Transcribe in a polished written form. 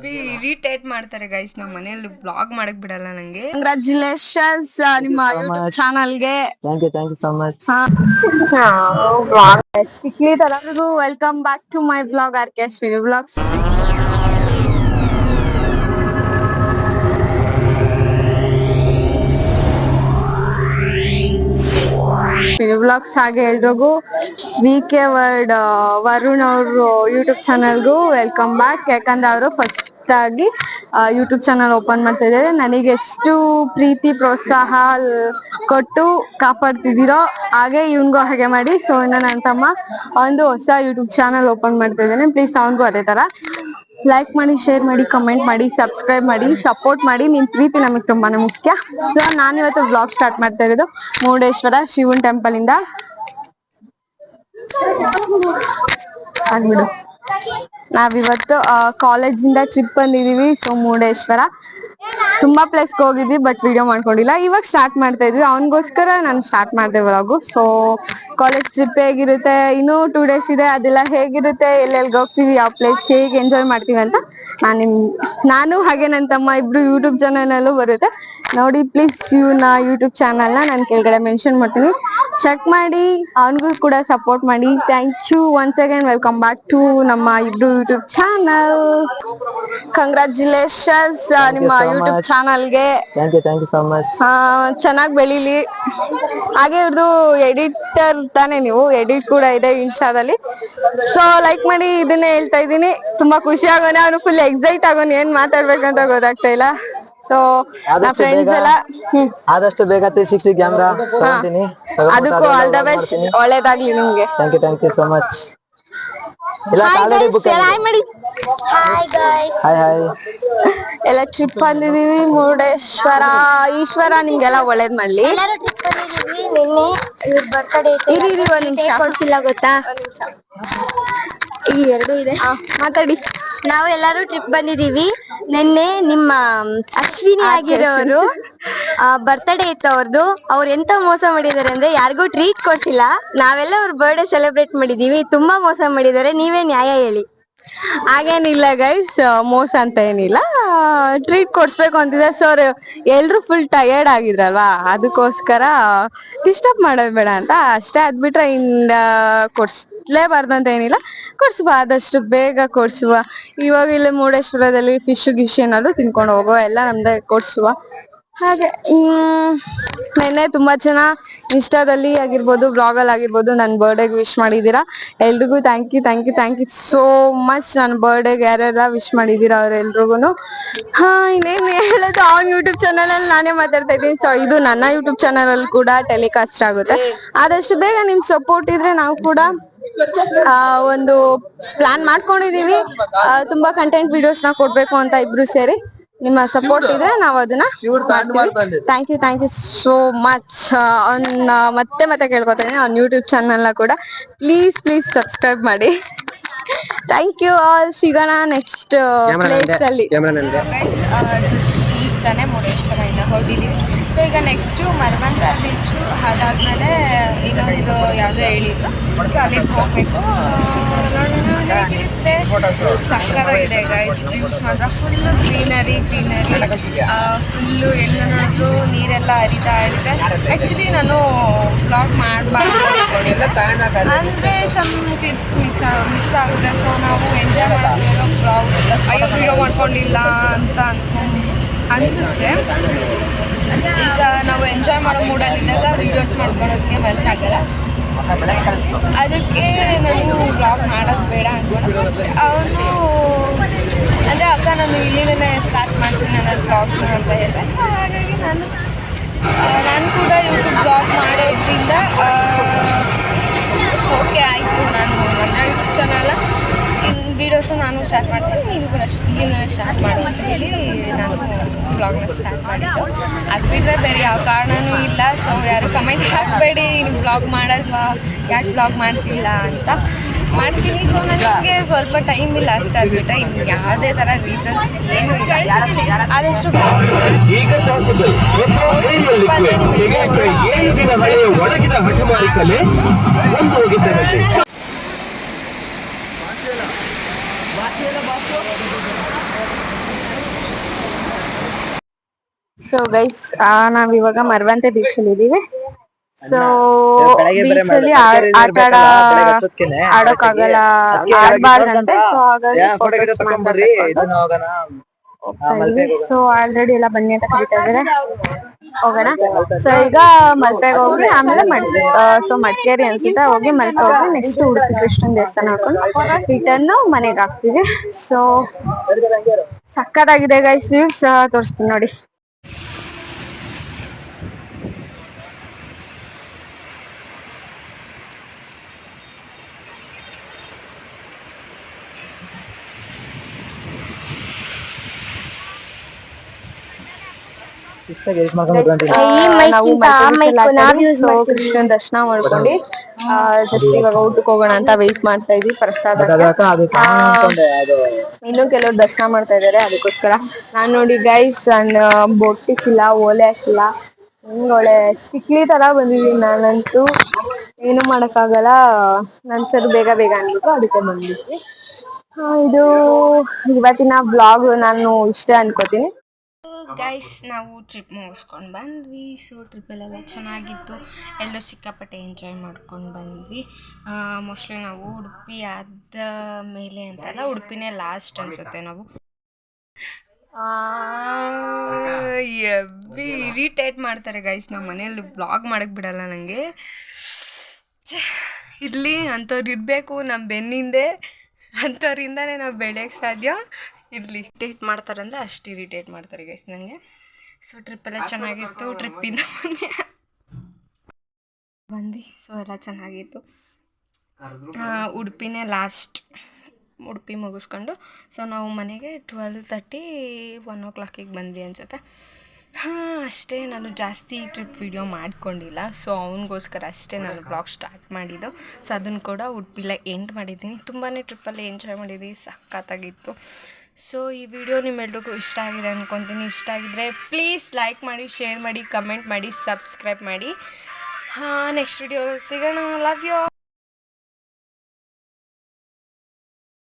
Heavy irritate ಮಾಡ್ತಾರೆ guys. ನಮ್ಮ ಮನೆಯಲ್ಲಿ ಬ್ಲಾಗ್ ಮಾಡಕ್ ಬಿಡಲ್ಲ ನಂಗೆ. ಕಂಗ್ರಾಚುಲೇಷನ್ಸ್ ನಿಮ್ಮ ಯೂಟ್ಯೂಬ್ ಚಾನಲ್ಗೆ. Thank you so much. ಎಲ್ಲರಿಗೂ welcome back to my blog RKS Mini Vlogs. Mini vlogs ಹಾಗೆ ಎಲ್ರಿಗೂ VK ವರ್ಡ್ ವರುಣ್ ಅವರು ಯೂಟ್ಯೂಬ್ ಚಾನಲ್ಗೂ ವೆಲ್ಕಮ್ ಬ್ಯಾಕ್. ಯಾಕಂದ್ರೆ ಅವರು ಫಸ್ಟ್ ಆಗಿ ಯೂಟ್ಯೂಬ್ ಚಾನಲ್ ಓಪನ್ ಮಾಡ್ತಾ ಇದ್ದಾರೆ. ನನಗೆ ಎಷ್ಟು ಪ್ರೀತಿ ಪ್ರೋತ್ಸಾಹ ಕೊಟ್ಟು ಕಾಪಾಡ್ತಿದ್ದೀರೋ ಹಾಗೆ ಇವನ್ಗೂ ಹಾಗೆ ಮಾಡಿ. ಸೊ ಇನ್ನು ನನ್ನ ತಮ್ಮ ಒಂದು ಹೊಸ ಯೂಟ್ಯೂಬ್ ಚಾನಲ್ ಓಪನ್ ಮಾಡ್ತಾ ಇದ್ದಾನೆ. ಪ್ಲೀಸ್ ಅವನ್ಗೂ ಅದೇ ತರ ಲೈಕ್ ಮಾಡಿ, ಶೇರ್ ಮಾಡಿ, ಕಮೆಂಟ್ ಮಾಡಿ, ಸಬ್ಸ್ಕ್ರೈಬ್ ಮಾಡಿ, ಸಪೋರ್ಟ್ ಮಾಡಿ. ನಿಮ್ ಪ್ರೀತಿ ನಮಗ್ ತುಂಬಾನೇ ಮುಖ್ಯ. ಸೊ ನಾನಿವತ್ತು ವ್ಲಾಗ್ ಸ್ಟಾರ್ಟ್ ಮಾಡ್ತಾ ಇರೋದು ಮುರುಡೇಶ್ವರ ಶಿವನ್ ಟೆಂಪಲ್ ಇಂದ. ಆಗ್ಬಿಡು. ನಾವಿವತ್ತು ಕಾಲೇಜಿಂದ ಟ್ರಿಪ್ ಬಂದಿದೀವಿ. ಸೊ ಮುರುಡೇಶ್ವರ ತುಂಬಾ ಪ್ಲೇಸ್ಗೆ ಹೋಗಿದ್ವಿ, ಬಟ್ ವಿಡಿಯೋ ಮಾಡ್ಕೊಂಡಿಲ್ಲ. ಇವಾಗ ಸ್ಟಾರ್ಟ್ ಮಾಡ್ತಾ ಇದ್ವಿ, ಅವನಿಗೋಸ್ಕರ ನಾನು ಸ್ಟಾರ್ಟ್ ಮಾಡಿದೆ ವ್ಲಾಗು. ಸೊ ಕಾಲೇಜ್ ಟ್ರಿಪ್ ಹೇಗಿರುತ್ತೆ, ಇನ್ನೂ 2 days ಇದೆ, ಅದೆಲ್ಲ ಹೇಗಿರುತ್ತೆ, ಎಲ್ಲೆಲ್ಗೆ ಹೋಗ್ತೀವಿ, ಯಾವ ಪ್ಲೇಸ್ ಹೇಗೆ ಎಂಜಾಯ್ ಮಾಡ್ತೀವಿ ಅಂತ ನಾನು ಹಾಗೆ ನನ್ನ ತಮ್ಮ ಇಬ್ರು ಯೂಟ್ಯೂಬ್ ಚಾನಲ್ ಬರುತ್ತೆ ನೋಡಿ. ಪ್ಲೀಸ್ ಇವನ ಯೂಟ್ಯೂಬ್ ಚಾನಲ್ ನಾನು ಕೆಳಗಡೆ ಮೆನ್ಷನ್ ಮಾಡ್ತೀನಿ, ಚೆಕ್ ಮಾಡಿ. ಅವನಿಗೂ ಕೂಡ ಸಪೋರ್ಟ್ ಮಾಡಿ. Thank you once again. Welcome back to ನಮ್ಮ ಇಬ್ರು ಯೂಟ್ಯೂಬ್ ಚಾನಲ್. ಕಂಗ್ರಾಚುಲೇಷನ್ಸ್ ನಿಮ್ಮ ಯೂಟ್ಯೂಬ್ ಚಾನಲ್ಗೆ. Thank you so much. ಚೆನ್ನಾಗಿ ಬೆಳೀಲಿ. ಹಾಗೆ ಇವ್ರದ್ದು ಎಡಿಟರ್ ತಾನೇ, ನೀವು ಎಡಿಟ್ ಕೂಡ ಇದೆ ಇನ್ಸ್ಟಾದಲ್ಲಿ. ಸೊ ಲೈಕ್ ಮಾಡಿ. ಇದನ್ನೇ ಹೇಳ್ತಾ ಇದ್ದೀನಿ, ತುಂಬಾ ಖುಷಿ ಆಗೋನೆ. ಅವನು ಫುಲ್ ಎಕ್ಸೈಟ್ ಆಗೋನು, ಏನ್ ಮಾತಾಡ್ಬೇಕಂತ ಗೊತ್ತಾಗ್ತಾ ಇಲ್ಲ. ಸೊ ನಾ ಫ್ರೆಂಡ್ಸ್ ಎಲ್ಲ ಆದಷ್ಟು ಬೇಗ 360 ಕ್ಯಾಮೆರಾ ತಗೊಂತೀನಿ. ಅದಕ್ಕೂ ಆಲ್ ದ ಬೆಸ್ಟ್, ಒಳ್ಳೇದಾಗ್ಲಿ ನಿಮ್ಗೆ. Thank you so much. Hi ಎಲ್ಲ ಟ್ರಿಪ್ ಬಂದಿದೀವಿ ಮುರುಡೇಶ್ವರ. ಈಶ್ವರ ನಿಮ್ಗೆಲ್ಲ ಒಳ್ಳೇದ್ ಮಾಡ್ಲಿ. ಕೊಡ್ಸಿಲ್ಲ ಗೊತ್ತಾ, ಇಲ್ಲಿ 2 ಇದೆ. ಮಾತಾಡಿ. ನಾವು ಎಲ್ಲಾರು ಟ್ರಿಪ್ ಬಂದಿದೀವಿ. ನಿನ್ನೆ ನಿಮ್ಮ ಅಶ್ವಿನಿ ಆಗಿರೋರು ಬರ್ತ್ಡೇ ಇತ್ತು ಅವ್ರದ್ದು. ಅವ್ರು ಎಂತ ಮೋಸ ಮಾಡಿದಾರೆ ಅಂದ್ರೆ ಯಾರಿಗೂ ಟ್ರೀಟ್ ಕೊಡ್ಸಿಲ್ಲ. ನಾವೆಲ್ಲ ಅವ್ರ ಬರ್ಡೇ ಸೆಲೆಬ್ರೇಟ್ ಮಾಡಿದೀವಿ. ತುಂಬಾ ಮೋಸ ಮಾಡಿದಾರೆ. ನೀವೇ ನ್ಯಾಯ ಹೇಳಿ. ಹಾಗೇನಿಲ್ಲ ಗೈಸ್, ಮೋಸ ಅಂತ ಏನಿಲ್ಲ. ಟ್ರೀಟ್ ಕೊಡ್ಸ್ಬೇಕು ಅಂತಿದೆ. ಸೊ ಎಲ್ರು ಫುಲ್ ಟಯರ್ಡ್ ಆಗಿದ್ರಲ್ವಾ, ಅದಕ್ಕೋಸ್ಕರ ಡಿಸ್ಟರ್ಬ್ ಮಾಡೋದ್ ಬೇಡ ಅಂತ ಅಷ್ಟೇ. ಅದ್ಬಿಟ್ರೆ ಕೊಡ್ಸ್ಲೇಬಾರ್ದು ಅಂತ ಏನಿಲ್ಲ, ಕೊಡ್ಸುವ, ಆದಷ್ಟು ಬೇಗ ಕೊಡ್ಸುವ. ಇವಾಗ ಇಲ್ಲಿ ಮುರುಡೇಶ್ವರದಲ್ಲಿ ಫಿಶ್ ಗಿಶ್ ಏನಾದ್ರು ತಿನ್ಕೊಂಡು ಹೋಗೋ, ಎಲ್ಲ ನಮ್ದೇ ಕೊಡ್ಸುವ. ಹಾಗೆ ನೆನ್ನೆ ತುಂಬಾ ಜನ ಇನ್ಸ್ಟಾದಲ್ಲಿ ಆಗಿರ್ಬೋದು, ಬ್ಲಾಗಲ್ಲಿ ಆಗಿರ್ಬೋದು ನನ್ನ ಬರ್ಡೇಗೆ ವಿಶ್ ಮಾಡಿದೀರಾ. ಎಲ್ರಿಗೂ ಥ್ಯಾಂಕ್ ಯು ಸೋ ಮಚ್. ನನ್ನ ಬರ್ಡೇಗೆ ಯಾರ್ಯಾರ ವಿಶ್ ಮಾಡಿದೀರಾ ಅವ್ರೆಲ್ರಿಗೂ. ಇನ್ನೇನು ಹೇಳೋದು, ಅವ್ನ ಯೂಟ್ಯೂಬ್ ಚಾನಲ್ ಅಲ್ಲಿ ನಾನೇ ಮಾತಾಡ್ತಾ ಇದ್ದೀನಿ. ಸೊ ಇದು ನನ್ನ ಯೂಟ್ಯೂಬ್ ಚಾನಲ್ ಅಲ್ಲಿ ಕೂಡ ಟೆಲಿಕಾಸ್ಟ್ ಆಗುತ್ತೆ. ಆದಷ್ಟು ಬೇಗ ನಿಮ್ ಸಪೋರ್ಟ್ ಇದ್ರೆ ನಾವು ಕೂಡ ಒಂದು ಪ್ಲಾನ್ ಮಾಡ್ಕೊಂಡಿದೀವಿ. ತುಂಬಾ ಕಂಟೆಂಟ್ ವಿಡಿಯೋಸ್ ನ ಕೊಡ್ಬೇಕು ಅಂತ ಇಬ್ರು ಸೇರಿ. ನಿಮ್ಮ ಸಪೋರ್ಟ್ ಇದ್ರೆ ನಾವು ಅದನ್ನ ಮಾಡ್ತೀವಿ. Thank you so much. ಅವ್ನ ಮತ್ತೆ ಕೇಳ್ಕೊತೀನಿ, ಅವ್ನ ಯೂಟ್ಯೂಬ್ ಚಾನಲ್ ನ ಕೂಡ ಪ್ಲೀಸ್ ಸಬ್ಸ್ಕ್ರೈಬ್ ಮಾಡಿ. Thank you all. ಸಿಗೋಣ ನೆಕ್ಸ್ಟ್ ಪ್ಲೇಸ್ ಅಲ್ಲಿ. ಜಸ್ಟ್ ಈಗ ತಾನೇ ಮುರುಡೇಶ್ವರ ಇಂದ ಹೊರಟಿದ್ದೀವಿ. ಸೊ ಈಗ ನೆಕ್ಸ್ಟು ಮರವಂತ ಬೀಚು, ಅದಾದ್ಮೇಲೆ ಇನ್ನೊಂದು ಯಾವುದೋ ಹೇಳಿದ್ರು. ಸೊ ಅಲ್ಲಿಗೆ ಹೋಗ್ಬೇಕು. ನೋಡೋಣ ಹೇಗಿರುತ್ತೆ. ಸಕ್ಕತ್ತಾಗಿದೆ ಗೈಸ್. ವ್ಯೂಸ್ ಮಾತ್ರ ಫುಲ್ಲು ಗ್ರೀನರಿ. ಫುಲ್ಲು ಎಲ್ಲ ನೋಡಿದ್ರು ನೀರೆಲ್ಲ ಹರಿತಾ ಇರುತ್ತೆ. ಆ್ಯಕ್ಚುಲಿ ನಾನು ವ್ಲಾಗ್ ಮಾಡಬಾರ್ದು ಅಂದರೆ ಸಮ್ ಕ್ಲಿಪ್ಸ್ ಮಿಸ್ ಆಗುತ್ತೆ. ಸೊ ನಾವು ಎಂಜಾಯ್ ಮಾಡೋದು ವ್ಲಾಗ್ ವಿಡಿಯೋ ಮಾಡ್ಕೊಂಡಿಲ್ಲ ಅಂತ ಅನಿಸುತ್ತೆ. ಈಗ ನಾವು ಎಂಜಾಯ್ ಮಾಡೋ ಮೂಡಲ್ಲಿದ್ದಾಗ ವೀಡಿಯೋಸ್ ಮಾಡ್ಕೊಳೋದಕ್ಕೆ ಮನಸ್ಸಾಗಲ್ಲ. ಅದಕ್ಕೆ ನಾನು ವ್ಲಾಗ್ ಮಾಡೋದು ಬೇಡ ಅಂದ್ಕೊಂಡು ಅವನು ಅಂದರೆ ಅಕ್ಕ ನಾನು ಇಲ್ಲಿಂದನೇ ಸ್ಟಾರ್ಟ್ ಮಾಡ್ತೀನಿ ನನ್ನ ವ್ಲಾಗ್ಸ್ ಅಂತ ಹೇಳಿದೆ. ಸೊ ಹಾಗಾಗಿ ನಾನು ಕೂಡ ಯೂಟ್ಯೂಬ್ ವ್ಲಾಗ್ ಮಾಡೋದ್ರಿಂದ ಓಕೆ ಆಯಿತು. ನಾನು ನನ್ನ ಯೂಟ್ಯೂಬ್ ಚಾನಲ್ ವೀಡಿಯೋಸು ನಾನು ಸ್ಟಾರ್ಟ್ ಮಾಡ್ತೀನಿ, ನೀವು ಕೂಡ ಇಲ್ಲಿಂದನೇ ಸ್ಟಾರ್ಟ್ ಮಾಡಿ ಅಂತ ಹೇಳಿ ನಾನು ವ್ಲಾಗ್ನ ಸ್ಟಾರ್ಟ್ ಮಾಡಿದ್ದು. ಅದು ಬಿಟ್ಟರೆ ಬೇರೆ ಯಾವ ಕಾರಣವೂ ಇಲ್ಲ. ಸೊ ಯಾರು ಕಮೆಂಟ್ ಹಾಕಬೇಡಿ, ನೀವು ವ್ಲಾಗ್ ಮಾಡಲ್ವಾ, ಯಾಕೆ ವ್ಲಾಗ್ ಮಾಡ್ತಿಲ್ಲ ಅಂತ. ಮಾಡ್ತೀನಿ. ಸೊ ನನಗೆ ಸ್ವಲ್ಪ ಟೈಮ್ ಇಲ್ಲ ಅಷ್ಟೇ. ಅದ್ಬಿಟ್ಟರೆ ಇನ್ನು ಯಾವುದೇ ಥರ ರೀಸನ್ಸ್ ಏನೂ ಇಲ್ಲ. ಆದಷ್ಟು ಸೊ ಗೈಸ್ ನಾವಿವಾಗ ಮರವಂತೆ ಬೀಚ್ ಅಲ್ಲಿ ಇದೀವಿ. ಸೊ ಬೀಚ್ ಅಲ್ಲಿ ಆಡೋಕ್ಕಾಗಲ್ಲ, ಆಡ್ಬಾರ್ದಂತೆ. ಸೊ ಹಾಗಾಗಿ photos ಸೊ ಆಲ್ರೆಡಿ ಎಲ್ಲ ಬನ್ನಿ ಅಂತ ಕರೀತಾ ಇದಾರೆ, ಹೋಗೋಣ. ಸೊ ಈಗ ಮಲ್ಪೆಗೆ ಹೋಗಿ ಆಮೇಲೆ ಮಡಿಕೇರಿ ಅನ್ಸುತ್ತೆ, ಹೋಗಿ ಮಲ್ಪೆ ಹೋಗಿ ನೆಕ್ಸ್ಟ್ ಉಡುಪಿ ಕೃಷ್ಣನ್ ದೇವಸ್ಥಾನ ನೋಡ್ಕೊಂಡು ರಿಟರ್ನ್ ಮನೆಗೆ ಹಾಕ್ತಿವಿ. ಸೊ ಸಕ್ಕತ್ತಾಗಿದೆ ಗೈಸ್, ವ್ಯೂಸ್ ತೋರಿಸ್ತೀನಿ ನೋಡಿ. ನಾವು ಕೃಷ್ಣನ್ ದರ್ಶನ ಮಾಡ್ಕೊಂಡು ಜಸ್ಟ್ ಇವಾಗ ಊಟಕ್ಕೆ ಹೋಗೋಣ ಅಂತ ವೆಯ್ಟ್ ಮಾಡ್ತಾ ಇದೀವಿ ಪ್ರಸಾದ. ಇನ್ನು ಕೆಲವ್ರು ದರ್ಶನ ಮಾಡ್ತಾ ಇದಾರೆ, ಅದಕ್ಕೋಸ್ಕರ ನಾನ್ ನೋಡಿ ಗೈಸ್ ಬೊಟ್ಟಿಕ್ಕಿಲ್ಲ, ಓಲೆ ಹಾಕಿಲ್ಲ, ಒಳ್ಳೆ ತಿಕ್ಲಿ ತರ ಬಂದಿದೀನಿ ನಾನಂತೂ. ಏನು ಮಾಡಕ್ಕಾಗಲ್ಲ, ನನ್ ಸರ್ ಬೇಗ ಬೇಗ ಅಂದ್ಬಿಟ್ಟು ಅದಕ್ಕೆ ಬಂದಿದ್ವಿ. ಇದು ಇವತ್ತಿನ ಬ್ಲಾಗ್ ನಾನು ಇಷ್ಟ ಅನ್ಕೋತೀನಿ. ಗೈಸ್ ನಾವು ಟ್ರಿಪ್ ಮುಗಿಸ್ಕೊಂಡು ಬಂದ್ವಿ. ಸೊ ಟ್ರಿಪ್ಪಲ್ಲೆಲ್ಲ ಚೆನ್ನಾಗಿತ್ತು, ಎಲ್ಲರೂ ಸಿಕ್ಕಾಪಟ್ಟೆ ಎಂಜಾಯ್ ಮಾಡ್ಕೊಂಡು ಬಂದ್ವಿ. ಮೋಸ್ಟ್ಲಿ ನಾವು ಉಡುಪಿ ಆದ ಮೇಲೆ ಅಂತಲ್ಲ, ಉಡುಪಿನೇ ಲಾಸ್ಟ್ ಅನಿಸುತ್ತೆ ನಾವು. ಎವ್ವಿ ಇರಿಟೇಟ್ ಮಾಡ್ತಾರೆ ಗೈಸ್, ನಮ್ಮ ಮನೆಯಲ್ಲಿ ಬ್ಲಾಗ್ ಮಾಡೋಕ್ಕೆ ಬಿಡಲ್ಲ ನನಗೆ. ಇರಲಿ, ಅಂಥವ್ರು ಇರಬೇಕು ನಮ್ಮ ಬೆನ್ನಿಂದೆ, ಅಂಥವ್ರಿಂದನೇ ನಾವು ಬೆಳೆಯೋಕ್ಕೆ ಸಾಧ್ಯ. ಇರಲಿ, ಇರಿಟೇಟ್ ಮಾಡ್ತಾರೆ ಅಂದರೆ ಅಷ್ಟು ಇರಿಟೇಟ್ ಮಾಡ್ತಾರೆ ಗೈಸ್ ನನಗೆ. ಸೊ ಟ್ರಿಪ್ಪೆಲ್ಲ ಚೆನ್ನಾಗಿತ್ತು, ಟ್ರಿಪ್ಪಿಂದ ಬಂದ್ವಿ. ಸೊ ಎಲ್ಲ ಚೆನ್ನಾಗಿತ್ತು. ಉಡುಪಿನೇ ಲಾಸ್ಟ್, ಉಡುಪಿ ಮುಗಿಸ್ಕೊಂಡು ಸೊ ನಾವು ಮನೆಗೆ 12:30 1 o'clock ಬಂದ್ವಿ ಅನ್ಸುತ್ತೆ. ಅಷ್ಟೇ, ನಾನು ಜಾಸ್ತಿ ಟ್ರಿಪ್ ವಿಡಿಯೋ ಮಾಡ್ಕೊಂಡಿಲ್ಲ. ಸೊ ಅವನಿಗೋಸ್ಕರ ಅಷ್ಟೇ ನಾನು ಬ್ಲಾಗ್ ಸ್ಟಾರ್ಟ್ ಮಾಡಿದ್ದು. ಸೊ ಅದನ್ನು ಕೂಡ ಉಡುಪಿಲ್ಲ ಎಂಡ್ ಮಾಡಿದ್ದೀನಿ. ತುಂಬಾ ಟ್ರಿಪ್ಪಲ್ಲಿ ಎಂಜಾಯ್ ಮಾಡಿದ್ದೀನಿ, ಸಖತ್ತಾಗಿತ್ತು. ಸೊ ಈ ವಿಡಿಯೋ ನಿಮ್ಮೆಲ್ರಿಗೂ ಇಷ್ಟ ಆಗಿದೆ ಅಂದ್ಕೊತೀನಿ. ಇಷ್ಟ ಆಗಿದ್ರೆ ಪ್ಲೀಸ್ ಲೈಕ್ ಮಾಡಿ, ಶೇರ್ ಮಾಡಿ, ಕಮೆಂಟ್ ಮಾಡಿ, ಸಬ್ಸ್ಕ್ರೈಬ್ ಮಾಡಿ. ನೆಕ್ಸ್ಟ್ ವಿಡಿಯೋ ಸಿಗೋಣ. Love you.